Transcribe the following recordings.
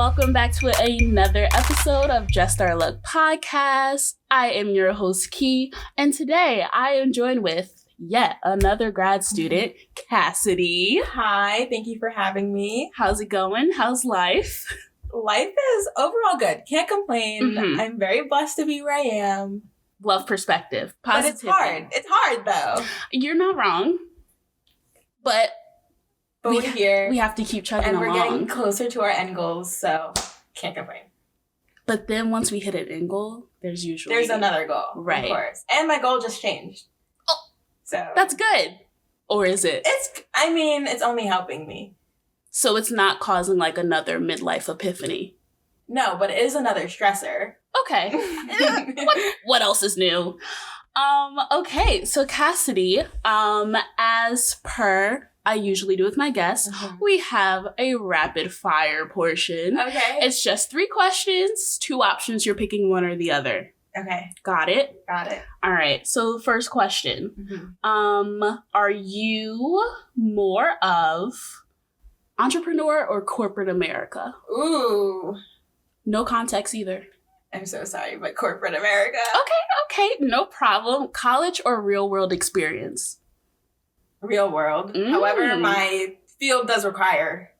welcome back to another episode of Just Our Luck podcast. I am your host, Key, and today I am joined with yet another grad student, Cassidy. Hi, thank you for having me. How's it going? How's life? Life is overall good. Can't complain. I'm very blessed to be where I am. Love perspective. Positivity. But it's hard. It's hard, though. You're not wrong. But we're here. We have to keep chugging and along. And we're getting closer to our end goals, so can't complain. But then once we hit an end goal, there's another goal. Right. Of course. And my goal just changed. Oh. So that's good. Or is it? It's only helping me. So it's not causing like another midlife epiphany. No, but it is another stressor. Okay. what else is new? Okay, so Cassidy, as per I usually do with my guests, we have a rapid fire portion. Okay. It's just 3 questions, 2 options. You're picking one or the other. Okay. Got it? Got it. All right. So first question. Are you more of entrepreneur or corporate America? Ooh. No context either. I'm so sorry, but corporate America. Okay. No problem. College or real world experience? Real world. However, my field does require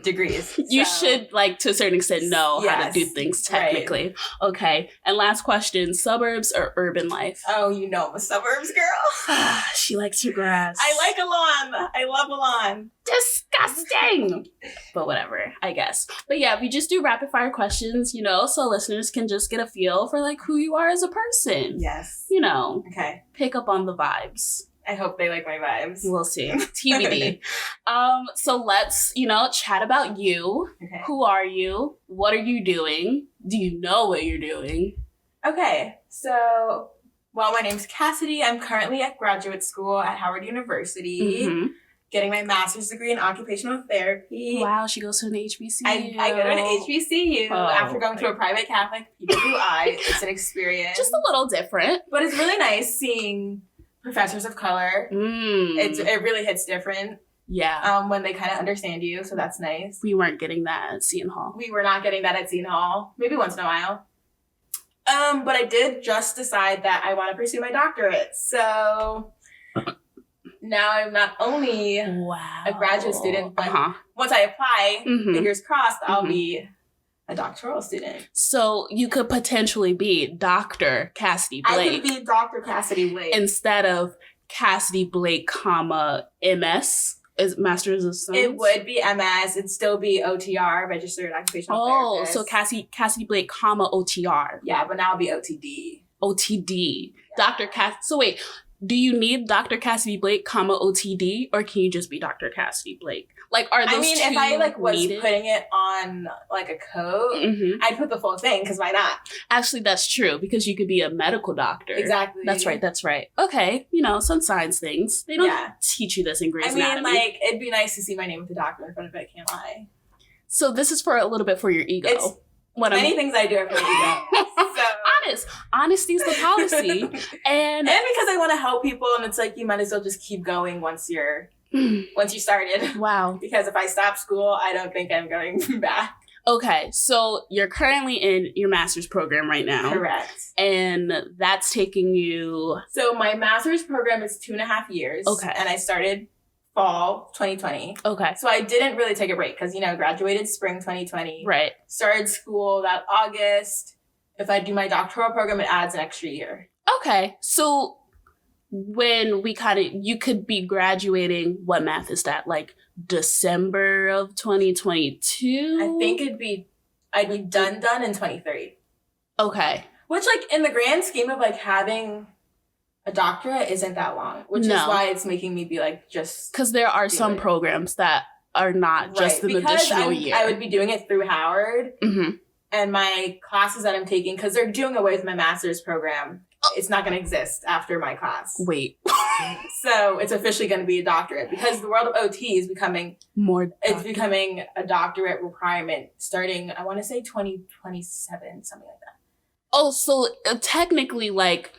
degrees. You should, like, to a certain extent, know how to do things technically. Right. Okay. And last question, suburbs or urban life? Oh, you know I'm a suburbs girl. She likes her grass. I like a lawn. I love a lawn. Disgusting. But whatever, I guess. But yeah, we just do rapid fire questions, so listeners can just get a feel for, like, who you are as a person. Yes. Okay. Pick up on the vibes. I hope they like my vibes. We'll see. TBD. So let's, chat about you. Okay. Who are you? What are you doing? Do you know what you're doing? Okay. So, my name's Cassidy. I'm currently at graduate school at Howard University, getting my master's degree in occupational therapy. Wow, she goes to an HBCU. I go to an HBCU after going to a private Catholic PWI. It's an experience. Just a little different. But it's really nice seeing professors of color. It really hits different. Yeah. When they kind of understand you, so that's nice. We weren't getting that at Seton Hall. We were not getting that at Seton Hall. Maybe once in a while. But I did just decide that I want to pursue my doctorate. So now I'm not only a graduate student, but once I apply, fingers crossed, I'll be a doctoral student. So you could potentially be Dr. Cassidy Blake. I could be Dr. Cassidy Blake. Instead of Cassidy Blake, MS, is Master's of Science? It would be MS. It'd still be OTR, Registered Occupational Therapist. So Cassidy Blake, OTR. Yeah, but now it'll be OTD. OTD. Yeah. Dr. Cass. So wait, do you need Dr. Cassidy Blake, OTD, or can you just be Dr. Cassidy Blake? Like, are those two if I was needed? Putting it on like a code, I'd put the full thing, because why not? Actually, that's true, because you could be a medical doctor. Exactly. That's right. Okay, some science things. They don't teach you this in Grey's Anatomy. It'd be nice to see my name with the doctor in front of it, can't lie. So this is for a little bit for your ego. Many things I do are for my ego. So. Honesty's the policy. and because I want to help people, and it's like, you might as well just keep going once you started. Wow. Because if I stop school, I don't think I'm going back. Okay, so you're currently in your master's program right now. Correct. And that's taking you... So my master's program is 2.5 years. Okay. And I started fall 2020. Okay. So I didn't really take a break because, graduated spring 2020. Right. Started school that August. If I do my doctoral program, it adds an extra year. Okay, so... when you could be graduating, what math is that? Like December of 2022? I think I'd be done in 2030. Okay. Which, like, in the grand scheme of, like, having a doctorate isn't that long. Which is why it's making me be, like, just... Because there are some programs that are not just an additional year. I would be doing it through Howard. And my classes that I'm taking, because they're doing away with my master's program, it's not going to exist after my class. Wait. So it's officially going to be a doctorate, because the world of OT is becoming it's becoming a doctorate requirement starting, I want to say 2027, something like that. Oh, so technically, like,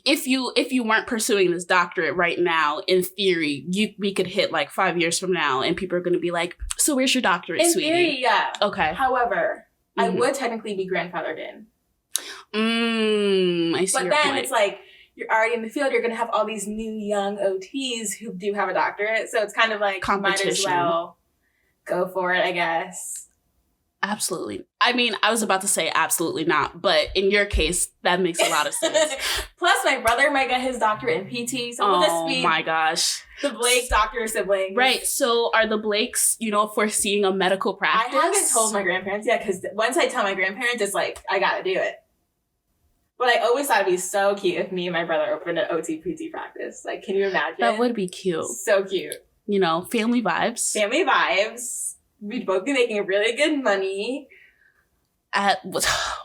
if you weren't pursuing this doctorate right now, in theory, we could hit like 5 years from now and people are going to be like, so where's your doctorate, sweetie? In theory, yeah. Okay. However, I would technically be grandfathered in. I see. But then point. It's like, you're already in the field, you're going to have all these new young OTs who do have a doctorate. So it's kind of like, might as well go for it, I guess. Absolutely. I mean, I was about to say absolutely not, but in your case, that makes a lot of sense. Plus, my brother might get his doctorate in PT, so we'll just be my gosh. The Blake doctor siblings. Right. So are the Blakes, foreseeing a medical practice? I haven't told my grandparents yet, because once I tell my grandparents, it's like, I gotta do it. But I always thought it'd be so cute if me and my brother opened an OT-PT practice. Like, can you imagine? That would be cute. So cute. Family vibes. Family vibes. We'd both be making really good money.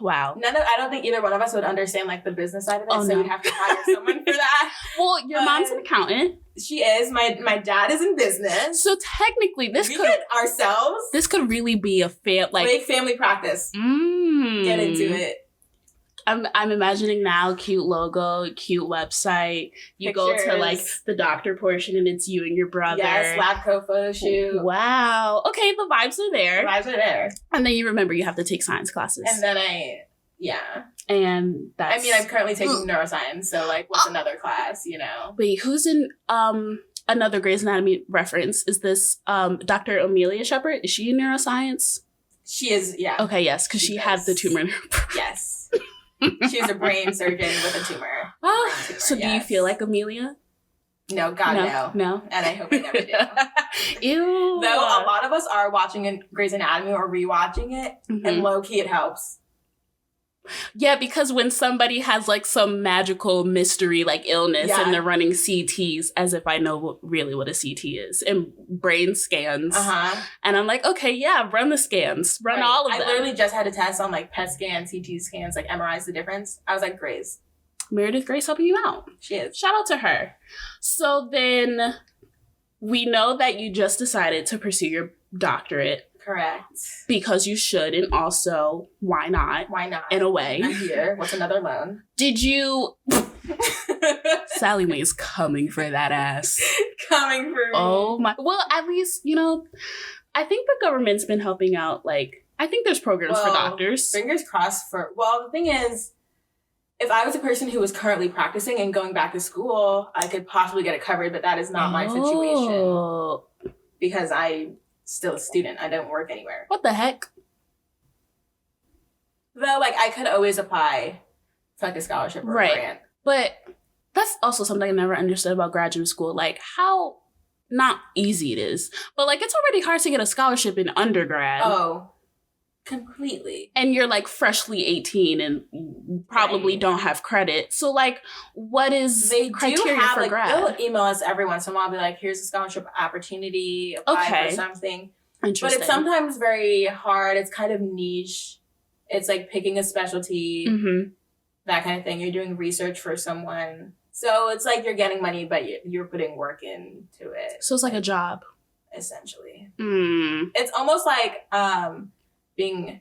Wow. I don't think either one of us would understand like the business side of it, so we'd have to hire someone for that. Well, your mom's an accountant. She is. My dad is in business. So technically, this could really be a big family practice. Get into it. I'm imagining now, cute logo, cute website. You Pictures. Go to like the doctor portion and it's you and your brother. Yes, lab coat photo shoot. Wow. Okay, the vibes are there. And then you remember you have to take science classes. And then And that's... I'm currently taking neuroscience, so like what's another class, Wait, who's in another Grey's Anatomy reference? Is this Dr. Amelia Shepard? Is she in neuroscience? She is, yeah. Okay, yes, because she had the tumor in her brain. Yes. She's a brain surgeon with a tumor. So do you feel like Amelia? No, God, no. And I hope I never do. Ew. Though a lot of us are watching Grey's Anatomy or rewatching it, and low-key it helps. Yeah, because when somebody has like some magical mystery like illness and they're running CTs, as if I know really what a CT is, and brain scans. And I'm like, okay, yeah, run the scans. Run all of them. I literally just had a test on like PET scans, CT scans, like MRIs, the difference. I was like, Grace. Meredith Grace helping you out. She is. Shout out to her. So then we know that you just decided to pursue your doctorate. Correct. Because you should, and also, why not? Why not? In a way. I'm here. What's another loan? Did you... Sally Mae's coming for that ass. Coming for me. Oh my... Well, at least, I think the government's been helping out, like... I think there's programs for doctors. Fingers crossed for... Well, the thing is, if I was a person who was currently practicing and going back to school, I could possibly get it covered, but that is not my situation. Because I... still a student. I don't work anywhere. What the heck? Though, like, I could always apply for, like, a scholarship or a grant. But that's also something I never understood about graduate school. Like, how not easy it is. But, like, it's already hard to get a scholarship in undergrad. Oh, completely. And you're, like, freshly 18 and probably don't have credit. So, like, what is the criteria for grad? They'll email us every once in a while, be like, here's a scholarship opportunity, apply for something. Interesting. But it's sometimes very hard. It's kind of niche. It's like picking a specialty, that kind of thing. You're doing research for someone. So it's like you're getting money, but you're putting work into it. So it's like a job. Essentially. It's almost like being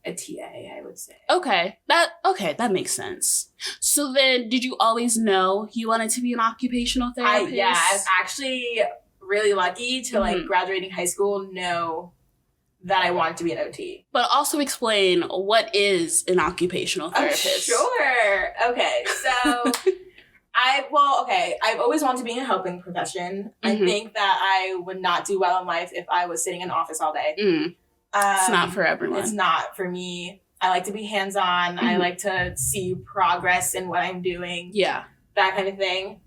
a TA, I would say. Okay, that makes sense. So then, did you always know you wanted to be an occupational therapist? I was actually really lucky to like graduating high school know that I wanted to be an OT. But also explain, what is an occupational therapist? Sure. Okay, so I've always wanted to be in a helping profession. I think that I would not do well in life if I was sitting in an office all day. It's not for everyone. It's not for me. I like to be hands-on. I like to see progress in what I'm doing. Yeah. That kind of thing.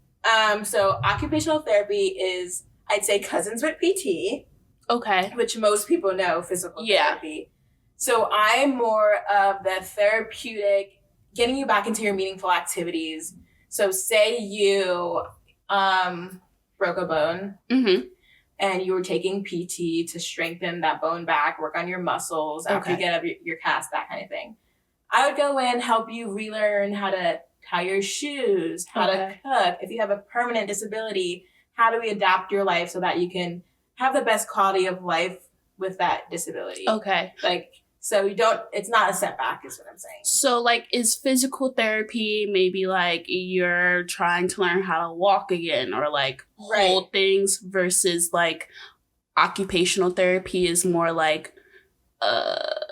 So occupational therapy is, I'd say, cousins with PT. Okay. Which most people know, physical therapy. So I'm more of the therapeutic, getting you back into your meaningful activities. So say you broke a bone. And you were taking PT to strengthen that bone back, work on your muscles after you get up your cast, that kind of thing. I would go in, help you relearn how to tie your shoes, how to cook. If you have a permanent disability, how do we adapt your life so that you can have the best quality of life with that disability? Okay. Like, So it's not a setback is what I'm saying. So like, is physical therapy maybe like you're trying to learn how to walk again or like hold things versus like occupational therapy is more like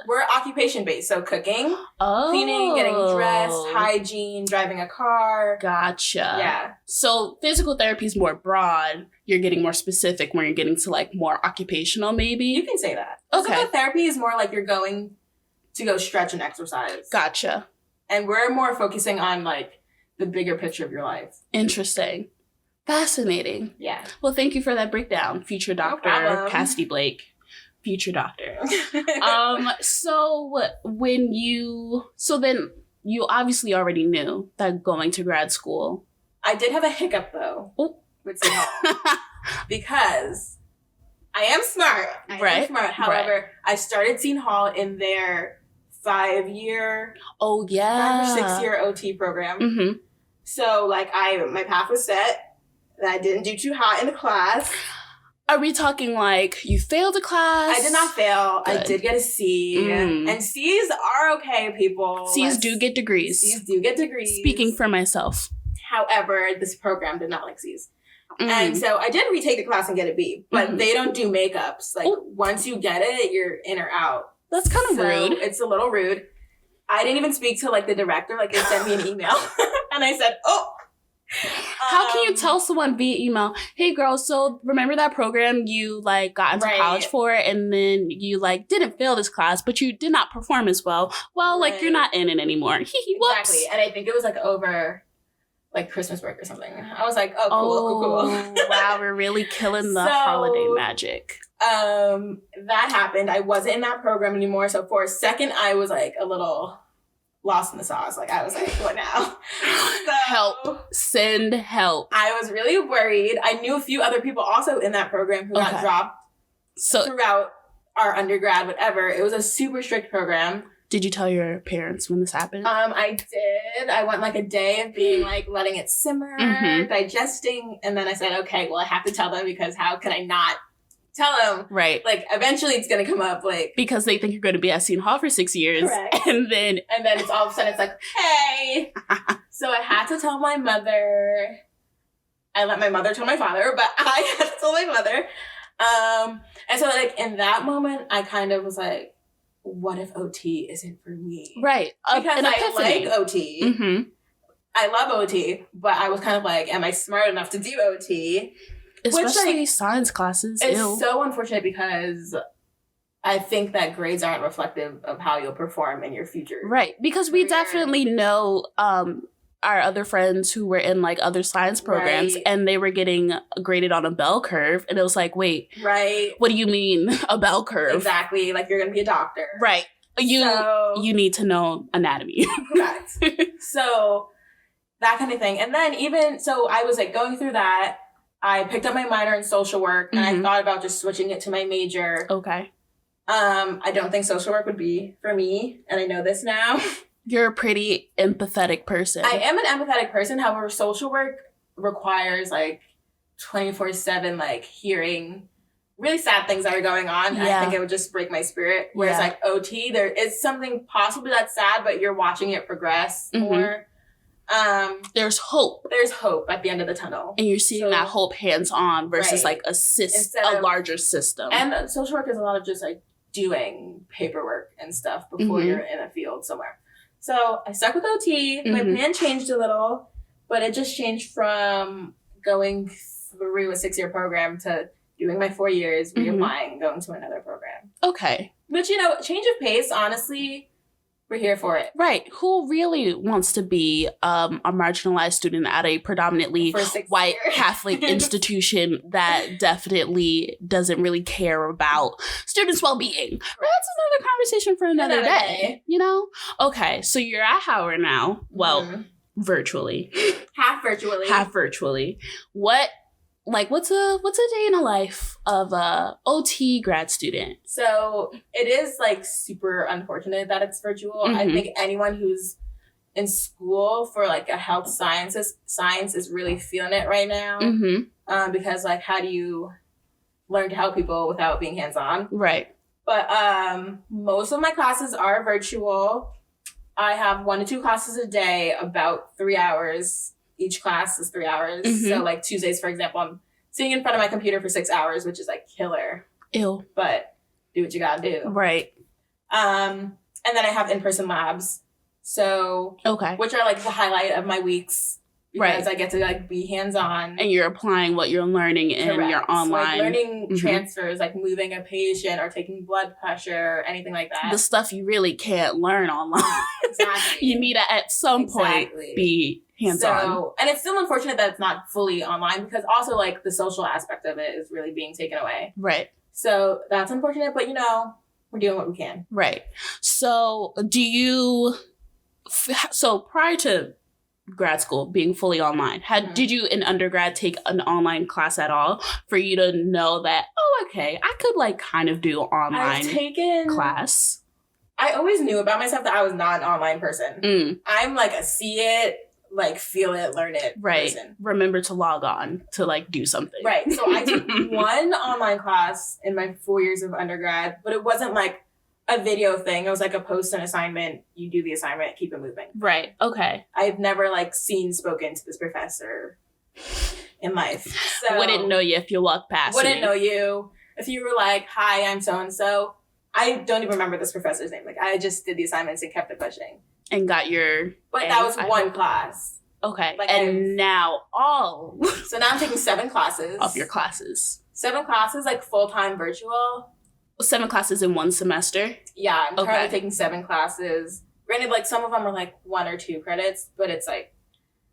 we're occupation based, so cooking, cleaning, getting dressed, hygiene, driving a car. Gotcha. Yeah. So physical therapy is more broad. You're getting more specific when you're getting to like more occupational, maybe. You can say that. Okay. Physical therapy is more like you're going to go stretch and exercise. Gotcha. And we're more focusing on like the bigger picture of your life. Interesting. Fascinating. Yeah. Well, thank you for that breakdown, future Dr. Cassidy Blake. Future doctor. So then you obviously already knew that going to grad school. I did have a hiccup though. Oh. With Seton Hall. Because I am smart. However, I started Seton Hall in their 5-year 5 or 6-year OT program. Mm-hmm. So like my path was set and I didn't do too hot in the class. Are we talking like you failed a class? I did not fail. Good. I did get a C. And C's are okay, people. C's do get degrees. C's do get degrees. Speaking for myself. However, this program did not like C's. And so I did retake the class and get a B. But they don't do makeups. Like, once you get it, you're in or out. That's kind of rude. It's a little rude. I didn't even speak to, like, the director. Like, they sent me an email. And I said, how can you tell someone via email, hey girl, so remember that program you like got into college for and then you like didn't fail this class but you did not perform as well? Well, like you're not in it anymore. Whoops. Exactly. And I think it was like over like Christmas break or something. I was like, cool. Wow, we're really killing the holiday magic. That happened. I wasn't in that program anymore. So for a second I was like a little lost in the sauce. Like, I was like, what now? So, help. Send help. I was really worried. I knew a few other people also in that program who got dropped throughout our undergrad, whatever. It was a super strict program. Did you tell your parents when this happened? I did. I went like a day of being like letting it simmer, digesting. And then I said, okay, well, I have to tell them because how can I not tell them? Right. Like, eventually it's going to come up, like... Because they think you're going to be at Seton Hall for 6 years. Correct. And then it's all of a sudden, it's like, hey! So I had to tell my mother. I let my mother tell my father, but I had to tell my mother. And so, like, in that moment, I kind of was like, what if OT isn't for me? Right. Because I like OT. Mm-hmm. I love OT, but I was kind of like, am I smart enough to do OT? Especially like, science classes. It's so unfortunate because I think that grades aren't reflective of how you'll perform in your future. Right. Because we definitely know our other friends who were in like other science programs and they were getting graded on a bell curve. And it was like, wait, what do you mean a bell curve? Exactly. Like you're going to be a doctor. Right. You need to know anatomy. Correct. So that kind of thing. And then so I was like going through that. I picked up my minor in social work and I thought about just switching it to my major. Okay. I don't think social work would be for me. And I know this now. You're a pretty empathetic person. I am an empathetic person. However, social work requires like 24/7, like hearing really sad things that are going on. Yeah. I think it would just break my spirit. Whereas like OT, there is something possibly that's sad, but you're watching it progress more. There's hope. There's hope at the end of the tunnel. And you're seeing that hope hands-on versus like a larger system. And social work is a lot of just like doing paperwork and stuff before you're in a field somewhere. So I stuck with OT. My plan changed a little, but it just changed from going through a 6-year program to doing my 4 years, reapplying, and going to another program. Okay. But change of pace, honestly, we're here for it. Right. Who really wants to be a marginalized student at a predominantly white Catholic institution that definitely doesn't really care about students' well-being? Right. That's another conversation for another day. You know? Okay. So you're at Howard now. Well, virtually. Half virtually. What's a day in the life of a OT grad student? So it is like super unfortunate that it's virtual. I think anyone who's in school for like a health science is really feeling it right now. Because like, how do you learn to help people without being hands-on? Right. But most of my classes are virtual. I have 1 to 2 classes a day, about 3 hours. Each class is 3 hours. Mm-hmm. So like Tuesdays, for example, I'm sitting in front of my computer for 6 hours, which is like killer. Ew. But do what you gotta do. Right. And then I have in-person labs. So, which are like the highlight of my weeks. Because I get to like be hands-on. And you're applying what you're learning in your online. So, like learning transfers, like moving a patient or taking blood pressure, anything like that. The stuff you really can't learn online. Exactly. You need to at some point be hands-on. So, and it's still unfortunate that it's not fully online because also like the social aspect of it is really being taken away. Right. So that's unfortunate, but we're doing what we can. Right. So so prior to grad school being fully online, did you in undergrad take an online class at all for you to know that, okay, I could like kind of do online class? I always knew about myself that I was not an online person. I'm like a see it, like feel it, learn it person. Remember to log on to like do something. Right. So I took one online class in my 4 years of undergrad, but it wasn't like a video thing. It was like a post an assignment. You do the assignment, keep it moving. Right. Okay. I've never like spoken to this professor in life. So wouldn't know you if you walked past. Wouldn't know you if you were like, "Hi, I'm so and so." I don't even remember this professor's name. Like I just did the assignments and kept it pushing. And got your. But that was one class. Okay. Like and now all. So now I'm taking 7 classes. Of your classes. 7 classes, like full-time virtual. 7 classes in one semester? Yeah, I'm currently taking 7 classes. Granted, like some of them are like 1 or 2 credits, but it's like,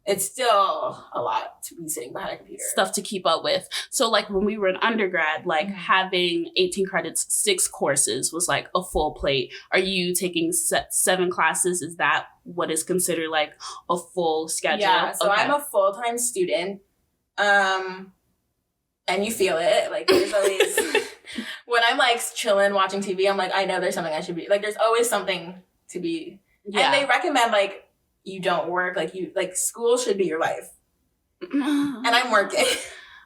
it's still a lot to be sitting behind a computer. Stuff to keep up with. So like when we were in undergrad, like having 18 credits, 6 courses was like a full plate. Are you taking 7 classes? Is that what is considered like a full schedule? Yeah, so I'm a full-time student. And you feel it. Like there's always, when I'm like chilling watching TV, I'm like, I know there's something I should be, like there's always something to be. Yeah. And they recommend like, you don't work, like school should be your life. And I'm working.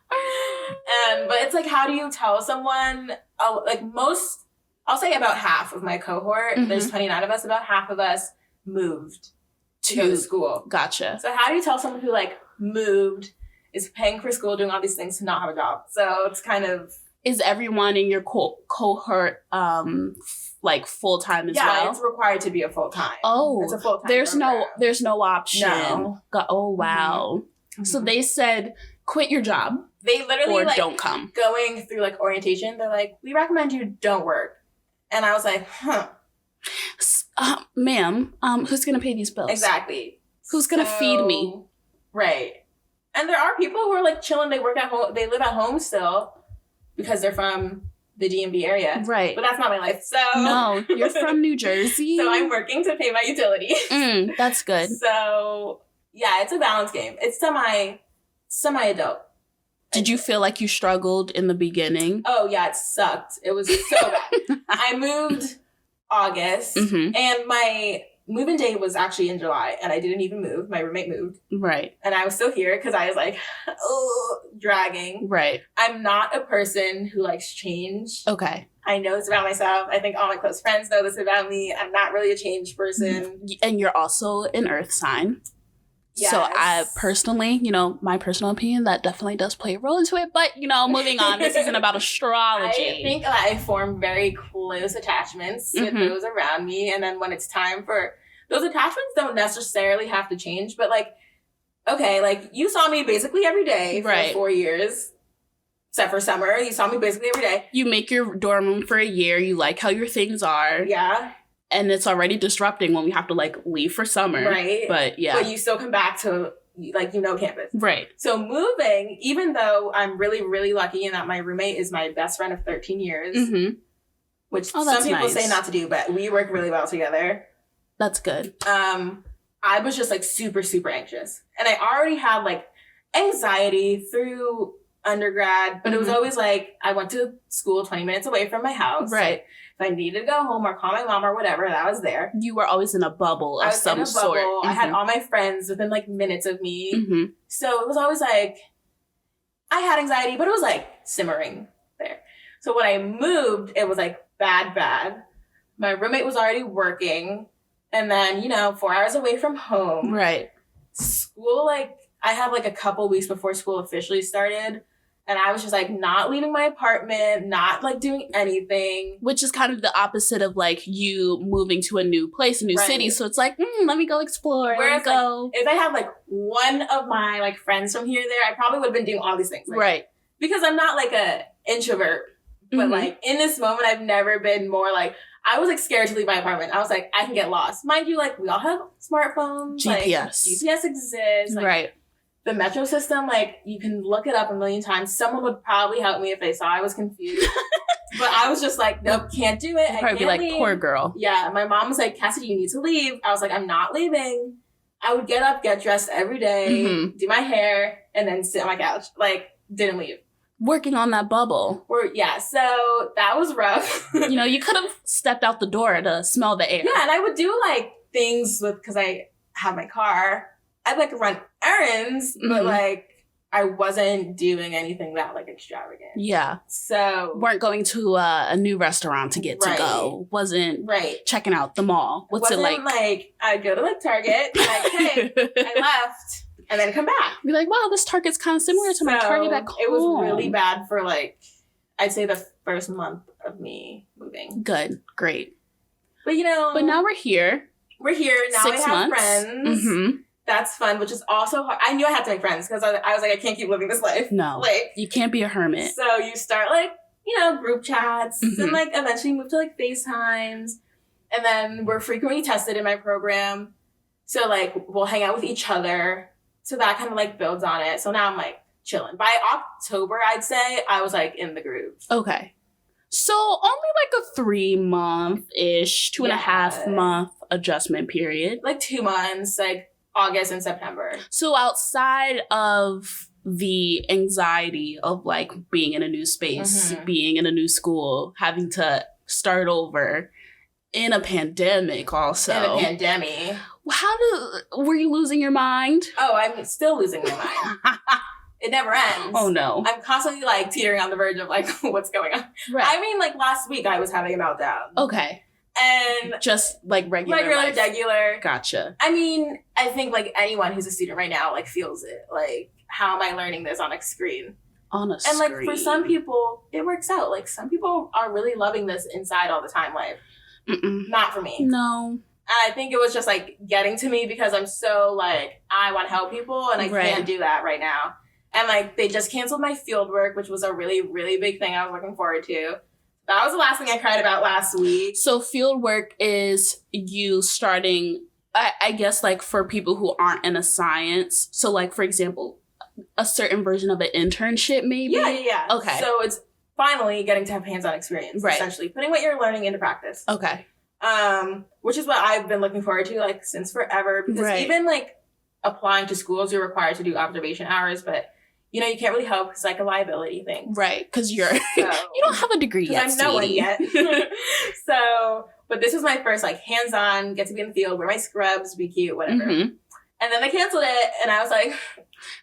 But it's like, how do you tell someone, I'll say about half of my cohort, there's 29 of us, about half of us moved to go to school. Gotcha. So how do you tell someone who like moved, is paying for school, doing all these things to not have a job? So it's kind of... Is everyone in your cohort like full-time as well? Yeah, it's required to be a full-time. Oh, it's a full-time there's no option. No. Oh, wow. So they said, quit your job. They literally or don't come. Going through like orientation, they're like, we recommend you don't work. And I was like, ma'am, who's going to pay these bills? Exactly. Who's going to feed me? Right. And there are people who are like chilling. They work at home. They live at home still because they're from the DMV area. Right. But that's not my life. So no, you're from New Jersey. So I'm working to pay my utilities. That's good. So yeah, it's a balance game. It's semi-adult. Did you feel like you struggled in the beginning? Oh yeah, it sucked. It was so bad. I moved August and my move-in day was actually in July and I didn't even move. My roommate moved. Right. And I was still here because I was like, dragging. Right. I'm not a person who likes change. Okay. I know this about myself. I think all my close friends know this about me. I'm not really a change person. And you're also an earth sign. Yes. So I personally, my personal opinion, that definitely does play a role into it. But, moving on, this isn't about astrology. I think that I form very close attachments with those around me. And then when it's time for, those attachments don't necessarily have to change. But you saw me basically every day for 4 years. Except for summer. You saw me basically every day. You make your dorm room for a year. You like how your things are. Yeah. And it's already disrupting when we have to leave for summer. Right. But yeah. But you still come back to campus. Right. So moving, even though I'm really, really lucky in that my roommate is my best friend of 13 years, which some people say not to do, but we work really well together. That's good. I was just super, super anxious. And I already had anxiety through undergrad, but it was always I went to school 20 minutes away from my house. Right. If I needed to go home or call my mom or whatever, that was there. You were always in a bubble of some sort. I had all my friends within minutes of me. So it was always I had anxiety, but it was simmering there. So when I moved, it was bad. My roommate was already working. And then, 4 hours away from home. Right. School, like, I had like a couple weeks before school officially started. And I was just like not leaving my apartment, not like doing anything. Which is kind of the opposite of like you moving to a new place, a new city. So it's like, let me go explore. Whereas go. Like, if I had like one of my like friends from here or there, I probably would have been doing all these things. Like, right. Because I'm not like a introvert. But like in this moment, I've never been more like, I was like scared to leave my apartment. I was like, I can get lost. Mind you, like we all have smartphones. GPS. Like, GPS exists. Like, right. The metro system, like, you can look it up a million times. Someone would probably help me if they saw I was confused. But I was just like, nope, can't do it. You'd probably be like, leave. Poor girl. Yeah, my mom was like, Cassidy, you need to leave. I was like, I'm not leaving. I would get up, get dressed every day, do my hair, and then sit on my couch. Like, didn't leave. Working on that bubble. So that was rough. You could have stepped out the door to smell the air. Yeah, and I would do, like, things because I have my car. I'd, like, run errands, but, like, I wasn't doing anything that, like, extravagant. Yeah. So. Weren't going to a new restaurant to get to go. Wasn't checking out the mall. What's it like? Like, I'd go to, like, Target, like, hey, I left, and then come back. Be like, wow, this Target's kind of similar to my Target back home. It was really bad for, like, I'd say the first month of me moving. Good. Great. But, But now we're here. We're here. Now 6 I have months. friends. That's fun, which is also hard. I knew I had to make friends because I was like, I can't keep living this life. No. Like, you can't be a hermit. So you start, like, group chats and, like, eventually move to, like, FaceTimes. And then we're frequently tested in my program. So, like, we'll hang out with each other. So that kind of, like, builds on it. So now I'm, like, chilling. By October, I'd say, I was, like, in the groove. Okay. So only, like, a 3-month-ish, 2.5 month adjustment period. Like, 2 months, like, August and September. So outside of the anxiety of like being in a new space, being in a new school, having to start over in a pandemic also. In a pandemic. Were you losing your mind? Oh, I'm still losing my mind. It never ends. Oh no. I'm constantly like teetering on the verge of like what's going on. Right. I mean, like last week I was having a meltdown. Okay. And just like regular regular. Gotcha. I mean, I think like anyone who's a student right now like feels it. Like, how am I learning this on a screen? On a screen. And like for some people, it works out. Like some people are really loving this inside all the time life. Not for me. No. And I think it was just like getting to me because I'm so like, I want to help people and I can't do that right now. And like they just canceled my field work, which was a really, really big thing I was looking forward to. That was the last thing I cried about last week. So field work is you starting, I guess, like for people who aren't in a science. So like, for example, a certain version of an internship maybe? Yeah. Okay. So it's finally getting to have hands-on experience. Essentially putting what you're learning into practice. Okay. Which is what I've been looking forward to like since forever. Because even like applying to schools, you're required to do observation hours, but you can't really help. It's like a liability thing. Right. Because you don't have a degree yet, I'm no one yet. So, but this was my first like hands-on, get to be in the field, wear my scrubs, be cute, whatever. And then they canceled it. And I was like...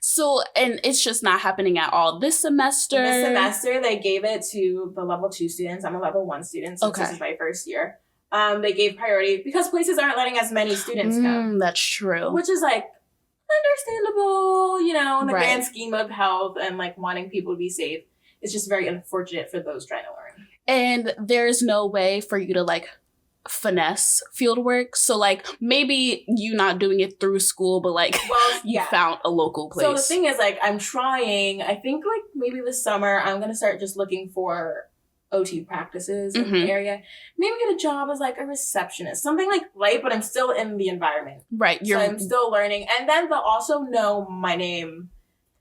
So, and it's just not happening at all this semester? This semester, they gave it to the level 2 students. I'm a level 1 student, so this is my first year. They gave priority because places aren't letting as many students go. That's true. Which is like... understandable, in the grand scheme of health and like wanting people to be safe. It's just very unfortunate for those trying to learn. And there's no way for you to like finesse field work. So like maybe you not doing it through school, but like you found a local place. So the thing is like I'm trying, I think like maybe this summer I'm going to start just looking for OT practices in the area. Maybe get a job as like a receptionist, something like light, but I'm still in the environment. Right. So I'm still learning. And then they'll also know my name.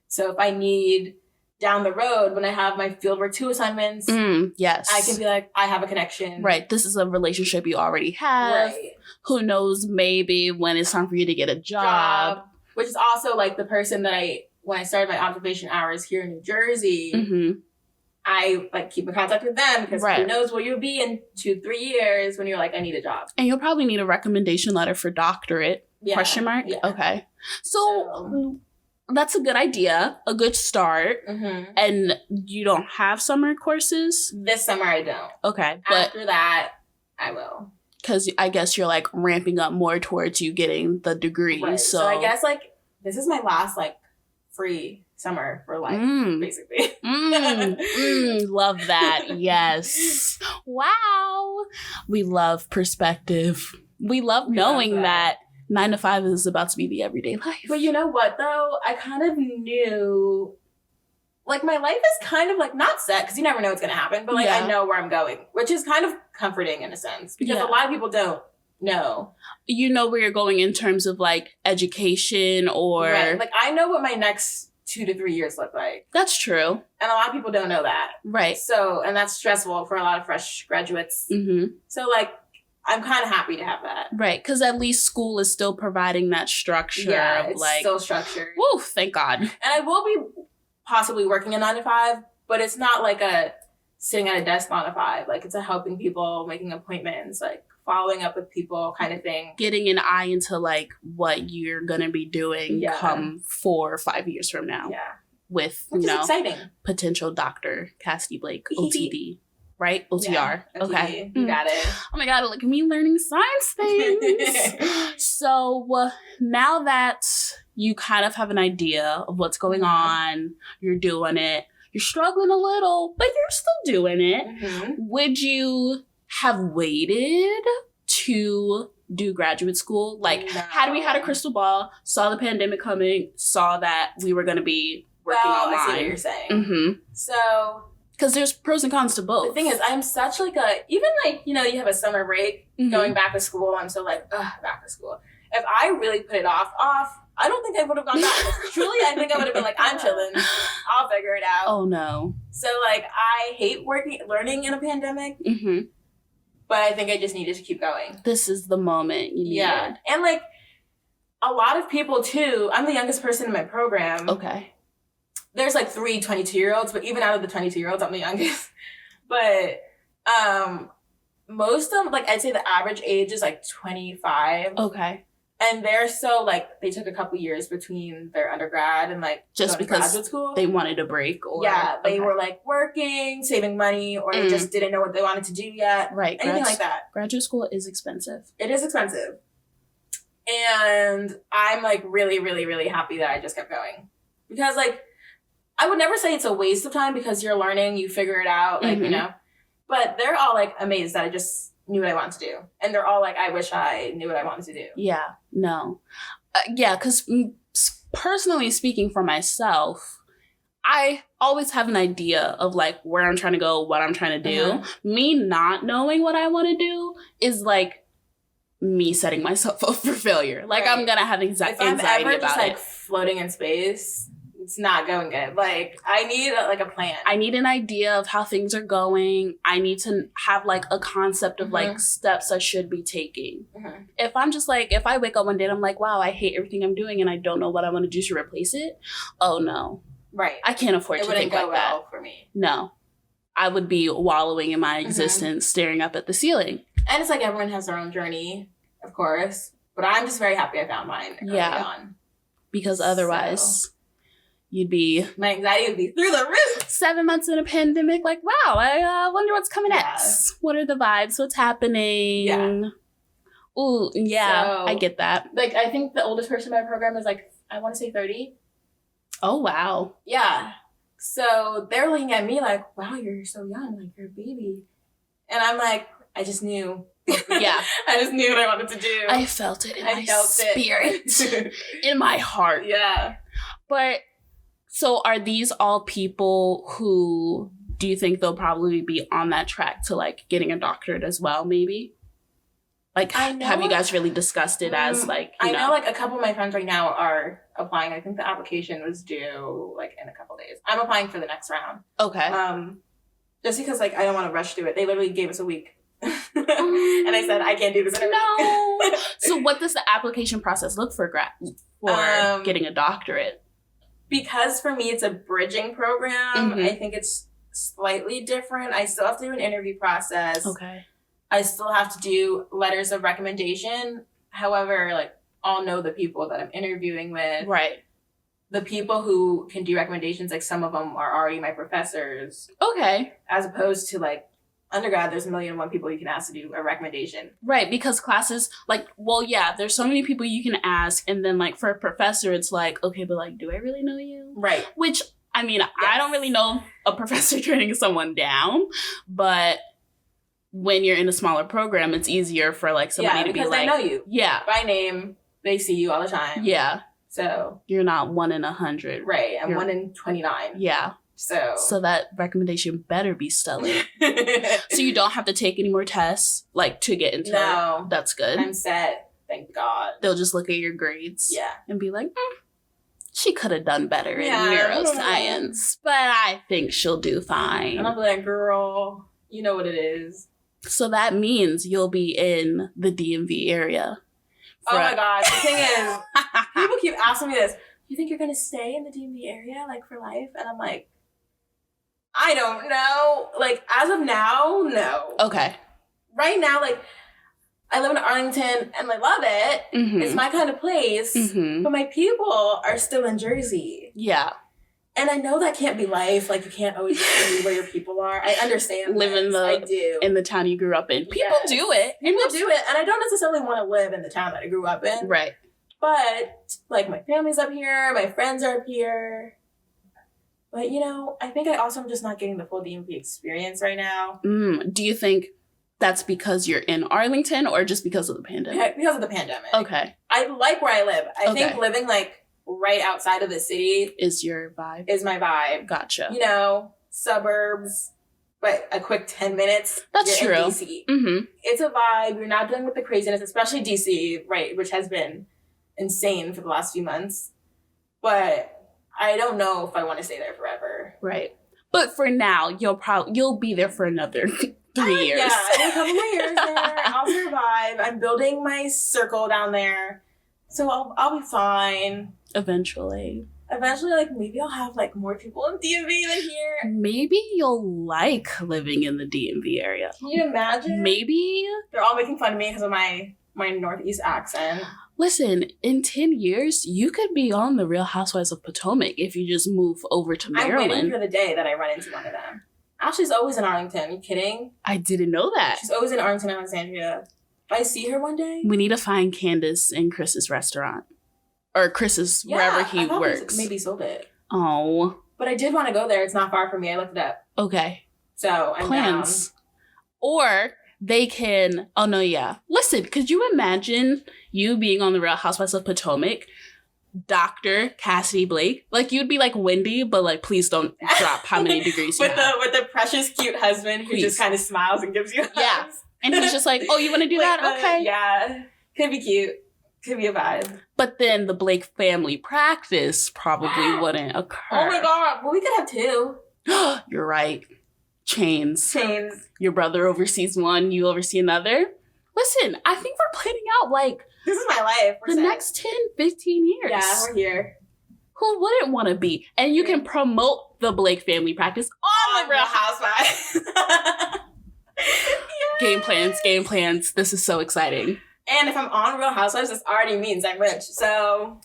So if I need down the road when I have my fieldwork 2 assignments, yes, I can be like, I have a connection. Right. This is a relationship you already have. Right. Who knows, maybe when it's time for you to get a job. Which is also like the person that when I started my observation hours here in New Jersey, I like keep in contact with them because who knows where you'll be in 2-3 years when you're like, I need a job. And you'll probably need a recommendation letter for doctorate. Question mark? Yeah. Okay. So That's a good idea. A good start. Mm-hmm. And you don't have summer courses? This summer I don't. Okay. But after that, I will. Because I guess you're like ramping up more towards you getting the degree. Right. So I guess like this is my last like free summer for life, basically. Love that. Yes. Wow. We love perspective. We love knowing that 9 to 5 is about to be the everyday life. But you know what though? I kind of knew like my life is kind of like not set because you never know what's going to happen, but like I know where I'm going, which is kind of comforting in a sense because a lot of people don't know. You know where you're going in terms of like education or... Right. Like I know what my next 2 to 3 years look like. That's true. And a lot of people don't know that. Right. So, and that's stressful for a lot of fresh graduates. Mm-hmm. So like, I'm kind of happy to have that. Right. Because at least school is still providing that structure. Yeah, of it's like, still structured. Woo, thank God. And I will be possibly working a 9 to 5, but it's not like a sitting at a desk 9 to 5. Like it's a helping people, making appointments, like following up with people kind of thing. Getting an eye into like what you're going to be doing come 4 or 5 years from now. Yeah. With, which is exciting. Potential Dr. Cassidy Blake, OTD. Right? OTR. Yeah, okay. You got it. Oh my God, look at me learning science things. So now that you kind of have an idea of what's going on, you're doing it, you're struggling a little, but you're still doing it. Mm-hmm. Would you have waited to do graduate school? Like, had we had a crystal ball, saw the pandemic coming, saw that we were going to be working online. I see what you're saying. Mm-hmm. So... because there's pros and cons to both. The thing is, I'm such like even like, you know, you have a summer break going back to school. I'm so like, back to school. If I really put it off, I don't think I would have gone back. Truly, I think I would have been like, I'm chilling. I'll figure it out. Oh, no. So like, I hate learning in a pandemic. Mm-hmm. But I think I just needed to keep going. This is the moment you needed. Yeah. And like, a lot of people too, I'm the youngest person in my program. Okay. There's like 3 22-year-olds, but even out of the 22-year-olds, I'm the youngest. But most of them, like I'd say the average age is like 25. Okay. And they're so like, they took a couple years between their undergrad and like just because graduate school. They wanted a break or... Yeah, they were like working, saving money, or they just didn't know what they wanted to do yet. Right. Anything like that. Graduate school is expensive. It is expensive. And I'm like really, really, really happy that I just kept going. Because like, I would never say it's a waste of time because you're learning, you figure it out, like, you know. But they're all, like, amazed that I just knew what I wanted to do. And they're all like, I wish I knew what I wanted to do. Yeah, no. Yeah, because personally speaking for myself, I always have an idea of, like, where I'm trying to go, what I'm trying to do. Me not knowing what I want to do is, like, me setting myself up for failure. Like, I'm going to have anxiety about it. If I'm ever just, like, it. floating in space... It's not going good. Like, I need a plan. I need an idea of how things are going. I need to have like a concept of like steps I should be taking. If I'm just like, if I wake up one day and I'm like, wow, I hate everything I'm doing and I don't know what I want to do to replace it. Oh no. Right. I can't afford to think like that. It wouldn't go well for me. No. I would be wallowing in my existence, staring up at the ceiling. And it's like everyone has their own journey, of course. But I'm just very happy I found mine early on. Because otherwise... You'd be... My anxiety would be through the roof. 7 months in a pandemic, like, wow, I wonder what's coming next. What are the vibes? What's happening? Yeah. Ooh, yeah, so, I get that. Like, I think the oldest person in my program is, like, I want to say 30. Oh, wow. Yeah. So they're looking at me like, wow, you're so young. Like, you're a baby. And I'm like, I just knew. Yeah. I just knew what I wanted to do. I felt it in my spirit. In my heart. Yeah. But... So are these all people who, do you think they'll probably be on that track to like getting a doctorate as well, maybe? Like, have you guys really discussed it as like, I know like a couple of my friends right now are applying. I think the application was due like in a couple days. I'm applying for the next round. Okay. Just because like I don't want to rush through it. They literally gave us a week. And I said, I can't do this in a week. So what does the application process look for getting a doctorate? Because for me, it's a bridging program. I think it's slightly different. I still have to do an interview process. Okay. I still have to do letters of recommendation. However, like, I'll know the people that I'm interviewing with. Right. the people who can do recommendations, like some of them are already my professors. Okay. As opposed to like undergrad, there's 1,000,001 people you can ask to do a recommendation. Right, because classes, like, well, yeah, there's so many people you can ask, and then, like, for a professor, it's like, okay, but, like, do I really know you? Right. Which, I mean, yes. I don't really know a professor turning someone down, but when you're in a smaller program, it's easier for, like, somebody to be like... because they know you. Yeah. By name, they see you all the time. Yeah. So... You're not 1 in 100. Right, I'm 1 in 29. Yeah. So that recommendation better be stellar. So you don't have to take any more tests, like, to get into it. That's good. I'm set. Thank God. They'll just look at your grades. Yeah. And be like, she could have done better in neuroscience, but I think she'll do fine. And I'll be like, girl, you know what it is. So that means you'll be in the DMV area. Oh my God. The thing is, people keep asking me this. You think you're going to stay in the DMV area, like, for life? And I'm like, I don't know. Like, as of now, no. Okay. Right now, like, I live in Arlington and I love it. Mm-hmm. It's my kind of place. Mm-hmm. But my people are still in Jersey. Yeah. And I know that can't be life. Like, you can't always be where your people are. I understand. Live in the town you grew up in. People do it. People do it. And I don't necessarily want to live in the town that I grew up in. Right. But, like, my family's up here. My friends are up here. But, you know, I think I also am just not getting the full DMV experience right now. Do you think that's because you're in Arlington or just because of the pandemic? Yeah, because of the pandemic. Okay. I like where I live. I think living, like, right outside of the city... is your vibe? Is my vibe. Gotcha. You know, suburbs, but a quick 10 minutes. That's true. In DC. Mm-hmm. It's a vibe. You're not dealing with the craziness, especially DC, right, which has been insane for the last few months. But... I don't know if I want to stay there forever. Right. But for now, you'll be there for another 3 years. Yeah, in a couple more years there. I'll survive. I'm building my circle down there. So I'll be fine. Eventually, like, maybe I'll have, like, more people in DMV than here. Maybe you'll like living in the DMV area. Can you imagine? Maybe. They're all making fun of me because of my Northeast accent. Listen, in 10 years, you could be on the Real Housewives of Potomac if you just move over to Maryland. I'm waiting for the day that I run into one of them. Ashley's always in Arlington. Are you kidding? I didn't know that. She's always in Arlington, Alexandria. If I see her one day... We need to find Candace in Chris's restaurant. Or Chris's, wherever he works. Maybe sold it. Oh. But I did want to go there. It's not far from me. I looked it up. Okay. So, I'm Plans. down. Or... they can... Oh, no, yeah. Listen, could you imagine you being on the Real Housewives of Potomac, Dr. Cassidy Blake? Like, you'd be like Wendy, but, like, please don't drop how many degrees you have. With the precious, cute husband who just kind of smiles and gives you hugs. Yeah. And he's just like, oh, you want to do that? Okay. Yeah. Could be cute. Could be a vibe. But then the Blake family practice probably wouldn't occur. Oh, my God. Well, we could have 2. You're right. Chains. Chains. Your brother oversees one, you oversee another. Listen, I think we're planning out, like... this is my life. The next 10, 15 years. Yeah, we're here. Who wouldn't want to be? And you can promote the Blake family practice on the Real Housewives. Game plans. This is so exciting. And if I'm on Real Housewives, this already means I'm rich, so...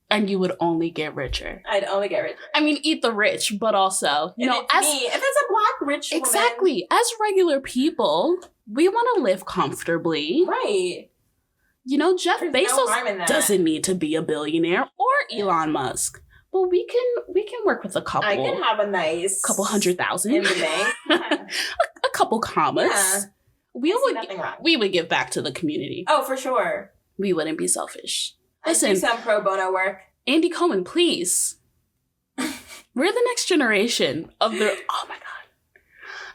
And you would only get richer. I'd only get richer. I mean, eat the rich, but also, you know, as me, if it's a Black rich woman. Exactly. As regular people, we want to live comfortably. Right. You know, Jeff Bezos doesn't need to be a billionaire or Elon Musk. But we can work with a couple. I can have a nice couple 100,000 in the bank. Yeah. a couple commas. Yeah. We would give back to the community. Oh, for sure. We wouldn't be selfish. Listen, do some pro bono work. Andy Cohen, please. We're the next generation of the... Oh, my God.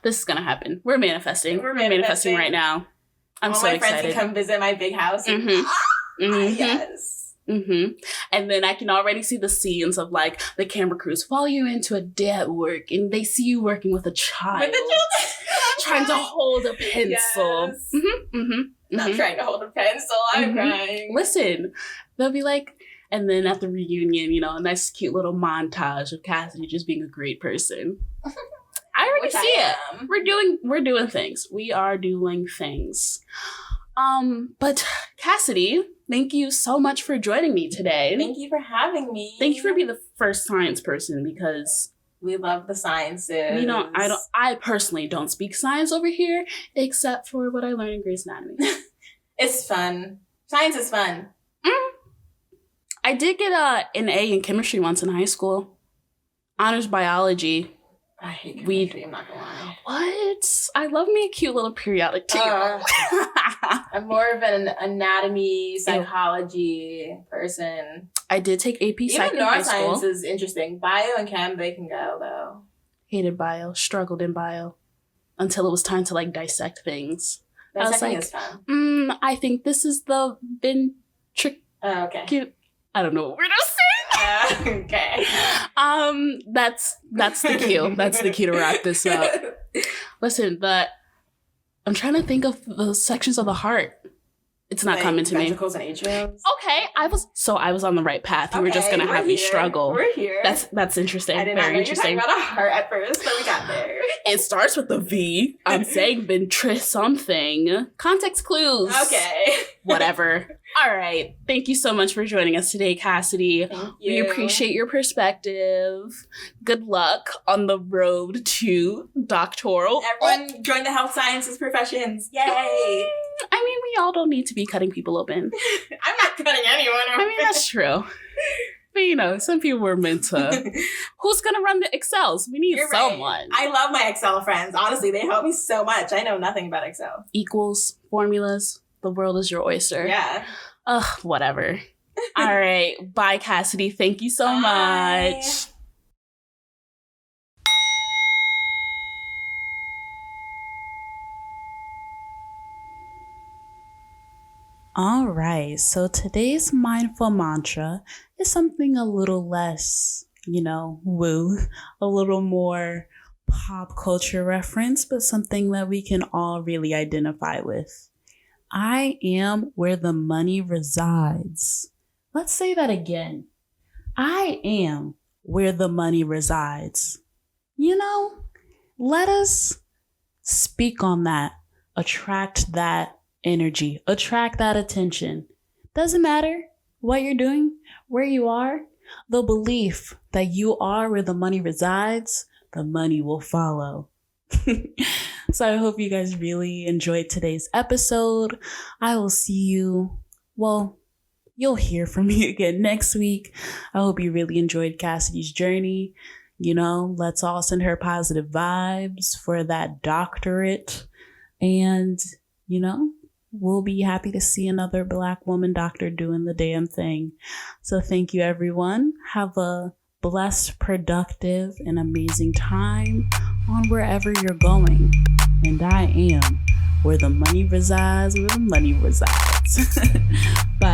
This is going to happen. We're manifesting. We're manifesting right now. I'm so excited. All my friends can come visit my big house. Yes. Mm-hmm. And then I can already see the scenes of, like, the camera crews follow you into a day at work, and they see you working with a child. With the children. Trying to hold a pencil. Yes. Not trying to hold a pencil. I'm crying. Listen, they'll be like... And then at the reunion, you know, a nice cute little montage of Cassidy just being a great person. I already see it. We're doing things. We are doing things. But Cassidy, Thank you so much for joining me today. Thank you for having me. Thank you for being the first science person because we love the sciences. You know, I personally don't speak science over here except for what I learned in Grey's Anatomy. It's fun. Science is fun. I did get an A in chemistry once in high school. Honors biology. I hate chemistry, I'm not gonna lie. What? I love me a cute little periodic table. I'm more of an anatomy, psychology person. I did take AP Psych in high school. Even neuroscience is interesting. Bio and chem, they can go, though. Hated bio. Struggled in bio. Until it was time to, like, dissect things. Dissecting is fun. I think this is the ventric... Oh, okay. Cute. I don't know what we're gonna say. Okay. That's the cue. That's the cue to wrap this up. Listen, I'm trying to think of the sections of the heart. It's not coming to me. Ventricles and atriums. Okay, I was on the right path. You were just gonna have me struggle. We're here. That's interesting. I did not Very know interesting. You were talking about a heart at first, but we got there. It starts with the V. I'm saying ventri something. Context clues. Okay. Whatever. All right. Thank you so much for joining us today, Cassidy. Thank you. We appreciate your perspective. Good luck on the road to doctoral. Everyone join the health sciences professions. Yay! I mean, we all don't need to be cutting people open. I'm not cutting anyone open. I mean, that's true. But, you know, some people were meant to. Who's going to run the Excels? We need someone. Right. I love my Excel friends. Honestly, they help me so much. I know nothing about Excel. Equals, formulas. The world is your oyster. Yeah. Ugh, whatever. All right. Bye, Cassidy. Thank you so much. All right. So today's mindful mantra is something a little less, woo, a little more pop culture reference, but something that we can all really identify with. I am where the money resides. Let's say that again. I am where the money resides. Let us speak on that, attract that energy, attract that attention. Doesn't matter what you're doing, where you are, the belief that you are where the money resides, the money will follow. So I hope you guys really enjoyed today's episode. I will see you. Well, you'll hear from me again next week. I hope you really enjoyed Cassidy's journey. Let's all send her positive vibes for that doctorate. And, we'll be happy to see another Black woman doctor doing the damn thing. So thank you, everyone. Have a blessed, productive, and amazing time on wherever you're going. And I am where the money resides, where the money resides. Bye.